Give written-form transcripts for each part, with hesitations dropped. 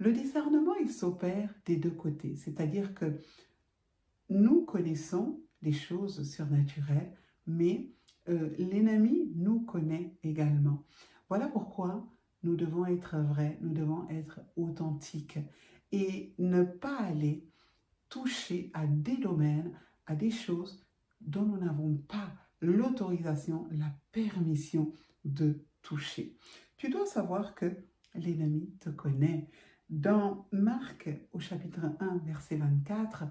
Le discernement, il s'opère des deux côtés, c'est-à-dire que nous connaissons les choses surnaturelles, mais l'ennemi nous connaît également. Voilà pourquoi nous devons être vrais, nous devons être authentiques et ne pas aller toucher à des domaines, à des choses dont nous n'avons pas l'autorisation, la permission de toucher. Tu dois savoir que l'ennemi te connaît. Dans Marc, au chapitre 1, verset 24,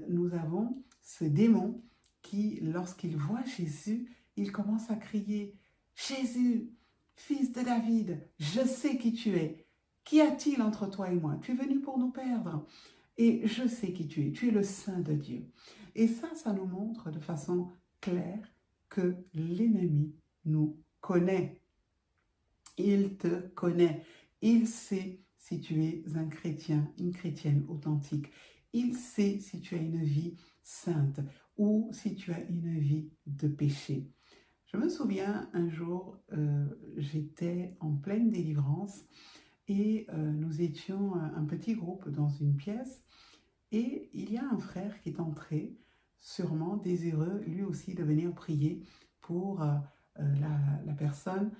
nous avons ce démon qui, lorsqu'il voit Jésus, il commence à crier « Jésus, fils de David, je sais qui tu es. Qu'y a-t-il entre toi et moi? Tu es venu pour nous perdre. Et je sais qui tu es le Saint de Dieu. » Et ça nous montre de façon claire que l'ennemi nous connaît. Il te connaît. Il sait si tu es un chrétien, une chrétienne authentique. Il sait si tu as une vie sainte ou si tu as une vie de péché. Je me souviens, un jour, j'étais en pleine délivrance et nous étions un petit groupe dans une pièce et il y a un frère qui est entré, sûrement désireux lui aussi de venir prier pour la personne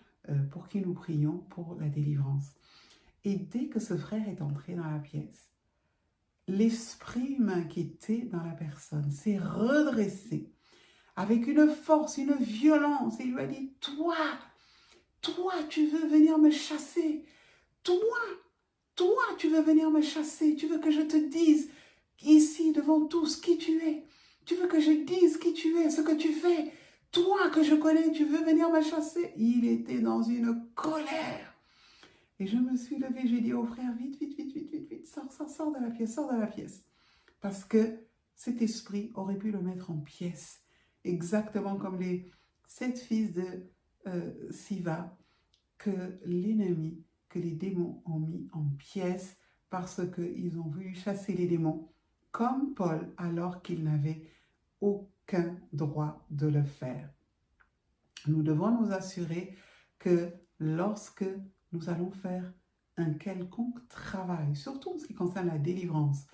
pour qui nous prions pour la délivrance. Et dès que ce frère est entré dans la pièce, l'esprit humain qui était dans la personne s'est redressé avec une force, une violence, et il lui a dit « Toi, tu veux venir me chasser. Toi, tu veux venir me chasser. Tu veux que je te dise ici devant tous qui tu es. Tu veux que je dise qui tu es, ce que tu fais. Toi que je connais, tu veux venir me chasser. » Il était dans une colère. Et je me suis levée, j'ai dit au frère, vite, sors de la pièce, sors de la pièce. Parce que cet esprit aurait pu le mettre en pièces. Exactement comme les 7 fils de Siva, que l'ennemi, que les démons ont mis en pièces parce qu'ils ont voulu chasser les démons, comme Paul, alors qu'il n'avait aucun droit de le faire. Nous devons nous assurer que lorsque nous allons faire un quelconque travail, surtout en ce qui concerne la délivrance,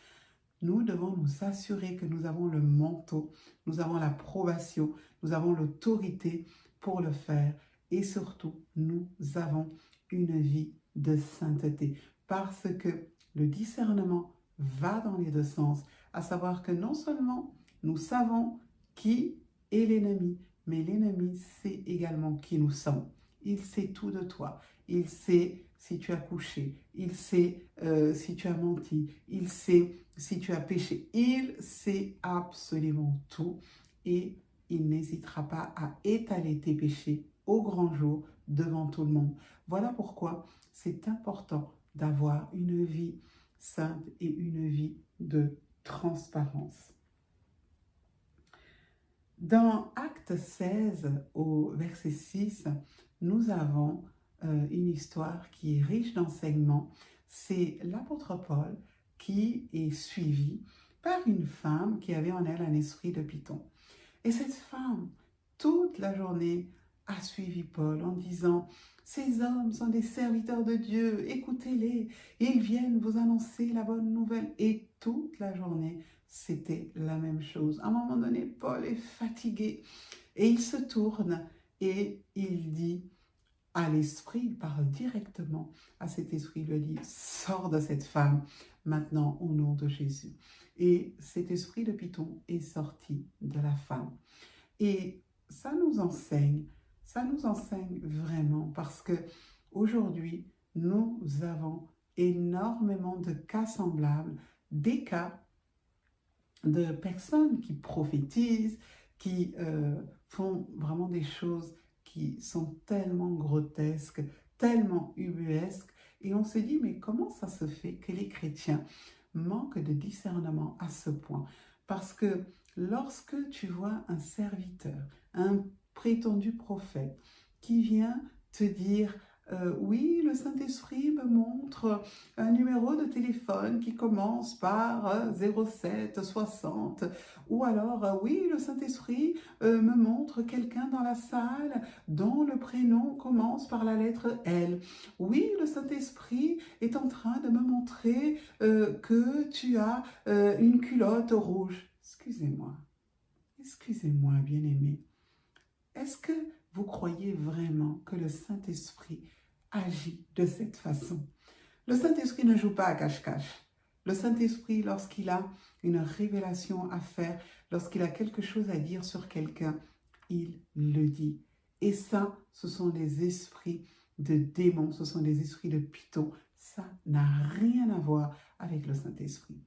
nous devons nous assurer que nous avons le manteau, nous avons l'approbation, nous avons l'autorité pour le faire et surtout, nous avons une vie de sainteté parce que le discernement va dans les deux sens, à savoir que non seulement nous savons qui est l'ennemi, mais l'ennemi sait également qui nous sommes. Il sait tout de toi. Il sait si tu as couché. Il sait si tu as menti. Il sait si tu as péché. Il sait absolument tout et il n'hésitera pas à étaler tes péchés au grand jour devant tout le monde. Voilà pourquoi c'est important d'avoir une vie sainte et une vie de transparence. Dans Acte 16, au verset 6, nous avons une histoire qui est riche d'enseignements. C'est l'apôtre Paul qui est suivi par une femme qui avait en elle un esprit de python. Et cette femme, toute la journée, a suivi Paul en disant « Ces hommes sont des serviteurs de Dieu, écoutez-les, ils viennent vous annoncer la bonne nouvelle. » Et toute la journée, c'était la même chose. À un moment donné, Paul est fatigué et il se tourne et il dit à l'esprit, il parle directement à cet esprit, il lui dit « Sors de cette femme maintenant au nom de Jésus. » Et cet esprit de python est sorti de la femme. Et ça nous enseigne vraiment parce que aujourd'hui, nous avons énormément de cas semblables, des cas de personnes qui prophétisent, qui font vraiment des choses qui sont tellement grotesques, tellement ubuesques. Et on se dit, mais comment ça se fait que les chrétiens manquent de discernement à ce point? Parce que lorsque tu vois un serviteur, un prétendu prophète, qui vient te dire Oui, le Saint-Esprit me montre un numéro de téléphone qui commence par 07 60. Ou alors, oui, le Saint-Esprit me montre quelqu'un dans la salle dont le prénom commence par la lettre L. Oui, le Saint-Esprit est en train de me montrer que tu as une culotte rouge. Excusez-moi, bien-aimé. Est-ce que vous croyez vraiment que le Saint-Esprit agit de cette façon? Le Saint-Esprit ne joue pas à cache-cache. Le Saint-Esprit, lorsqu'il a une révélation à faire, lorsqu'il a quelque chose à dire sur quelqu'un, il le dit. Et ça, ce sont des esprits de démons, ce sont des esprits de python. Ça n'a rien à voir avec le Saint-Esprit.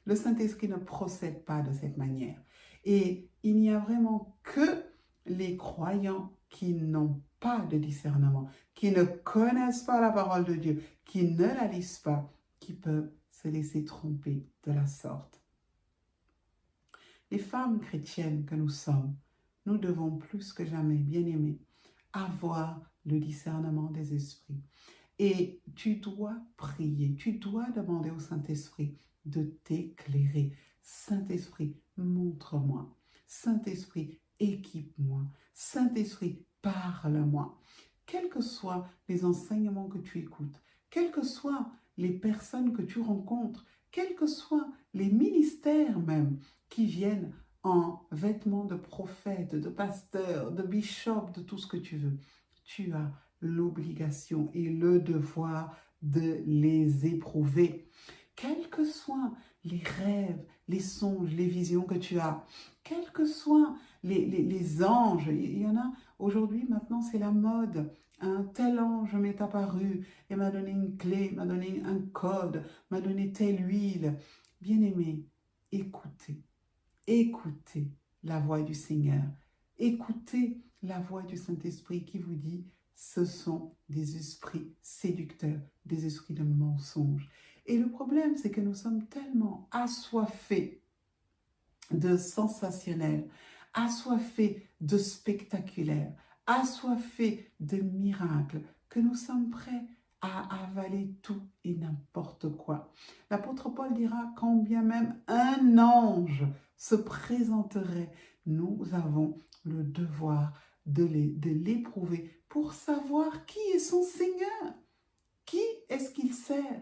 Le Saint-Esprit ne procède pas de cette manière. Et il n'y a vraiment que les croyants qui n'ont pas de discernement, qui ne connaissent pas la parole de Dieu, qui ne la lisent pas, qui peuvent se laisser tromper de la sorte. Les femmes chrétiennes que nous sommes, nous devons plus que jamais, bien-aimés, avoir le discernement des esprits. Et tu dois prier, tu dois demander au Saint-Esprit de t'éclairer. Saint-Esprit, montre-moi. Saint-Esprit, équipe-moi. Saint-Esprit, parle-moi. Quels que soient les enseignements que tu écoutes, quelles que soient les personnes que tu rencontres, quels que soient les ministères même qui viennent en vêtements de prophète, de pasteur, de bishop, de tout ce que tu veux, tu as l'obligation et le devoir de les éprouver. Quels que soient les rêves, les songes, les visions que tu as, quels que soient les anges, il y en a aujourd'hui, maintenant c'est la mode. Un tel ange m'est apparu et m'a donné une clé, m'a donné un code, m'a donné telle huile. Bien-aimé, écoutez, écoutez la voix du Seigneur. Écoutez la voix du Saint-Esprit qui vous dit ce sont des esprits séducteurs, des esprits de mensonges. Et le problème, c'est que nous sommes tellement assoiffés de sensationnel, assoiffés de spectaculaire, assoiffés de miracles, que nous sommes prêts à avaler tout et n'importe quoi. L'apôtre Paul dira, quand bien même un ange se présenterait, nous avons le devoir de l'éprouver pour savoir qui est son Seigneur. Qui est-ce qu'il sert?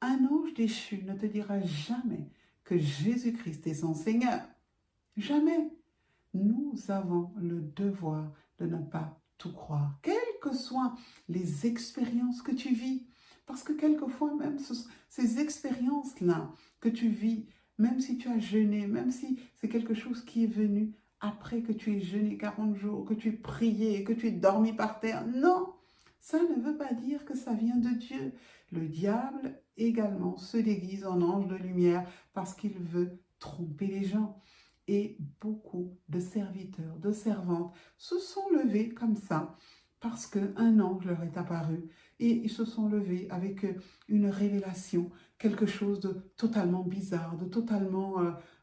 Un ange déchu ne te dira jamais que Jésus-Christ est son Seigneur. Jamais. Nous avons le devoir de ne pas tout croire, quelles que soient les expériences que tu vis. Parce que quelquefois même, ces expériences-là que tu vis, même si tu as jeûné, même si c'est quelque chose qui est venu après que tu aies jeûné 40 jours, que tu aies prié, que tu aies dormi par terre, non, ça ne veut pas dire que ça vient de Dieu. Le diable également se déguise en ange de lumière parce qu'il veut tromper les gens. Et beaucoup de serviteurs, de servantes se sont levés comme ça parce qu'un ange leur est apparu et ils se sont levés avec une révélation, quelque chose de totalement bizarre, de totalement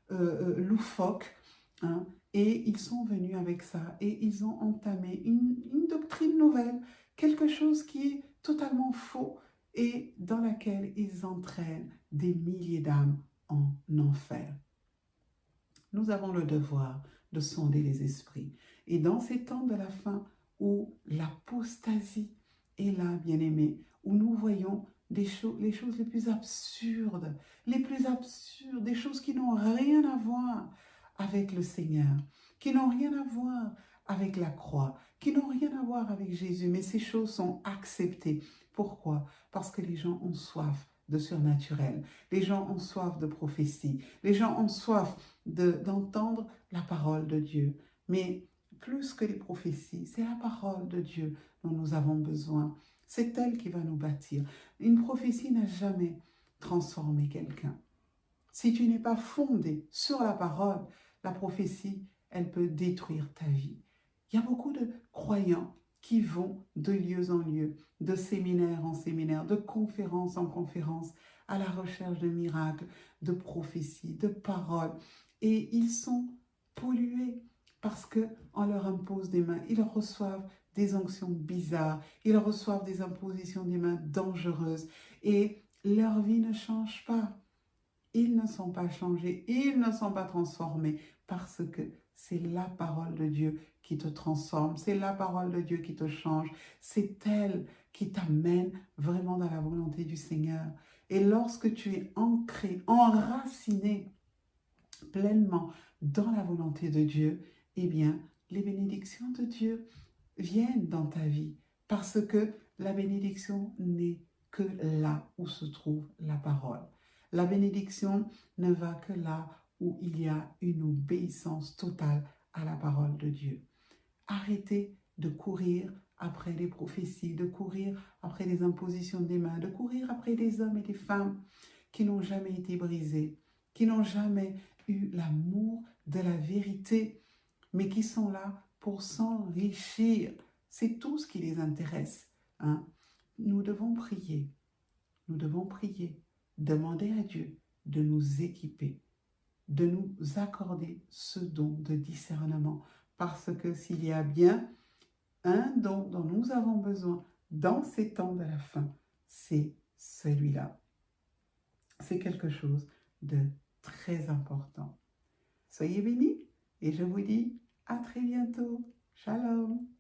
loufoque. Hein, et ils sont venus avec ça et ils ont entamé une doctrine nouvelle, quelque chose qui est totalement faux et dans laquelle ils entraînent des milliers d'âmes en enfer. Nous avons le devoir de sonder les esprits. Et dans ces temps de la fin où l'apostasie est là, bien-aimés, où nous voyons les choses les plus absurdes, des choses qui n'ont rien à voir avec le Seigneur, qui n'ont rien à voir avec la croix, qui n'ont rien à voir avec Jésus, mais ces choses sont acceptées. Pourquoi? Parce que les gens ont soif de surnaturel, les gens ont soif de prophétie, les gens ont soif d'entendre la parole de Dieu. Mais plus que les prophéties, c'est la parole de Dieu dont nous avons besoin. C'est elle qui va nous bâtir. Une prophétie n'a jamais transformé quelqu'un. Si tu n'es pas fondé sur la parole, la prophétie, elle peut détruire ta vie. Il y a beaucoup de croyants qui vont de lieu en lieu, de séminaire en séminaire, de conférence en conférence, à la recherche de miracles, de prophéties, de paroles. Et ils sont pollués parce qu'on leur impose des mains. Ils reçoivent des onctions bizarres, ils reçoivent des impositions des mains dangereuses et leur vie ne change pas. Ils ne sont pas changés, ils ne sont pas transformés parce que c'est la parole de Dieu qui te transforme, c'est la parole de Dieu qui te change, c'est elle qui t'amène vraiment dans la volonté du Seigneur. Et lorsque tu es ancré, enraciné pleinement dans la volonté de Dieu, eh bien, les bénédictions de Dieu viennent dans ta vie parce que la bénédiction n'est que là où se trouve la parole. La bénédiction ne va que là où il y a une obéissance totale à la parole de Dieu. Arrêtez de courir après les prophéties, de courir après les impositions des mains, de courir après des hommes et des femmes qui n'ont jamais été brisés, qui n'ont jamais eu l'amour de la vérité, mais qui sont là pour s'enrichir. C'est tout ce qui les intéresse. Hein? Nous devons prier, demander à Dieu de nous équiper, de nous accorder ce don de discernement. Parce que s'il y a bien un don dont nous avons besoin dans ces temps de la fin, c'est celui-là. C'est quelque chose de très important. Soyez bénis et je vous dis à très bientôt. Shalom.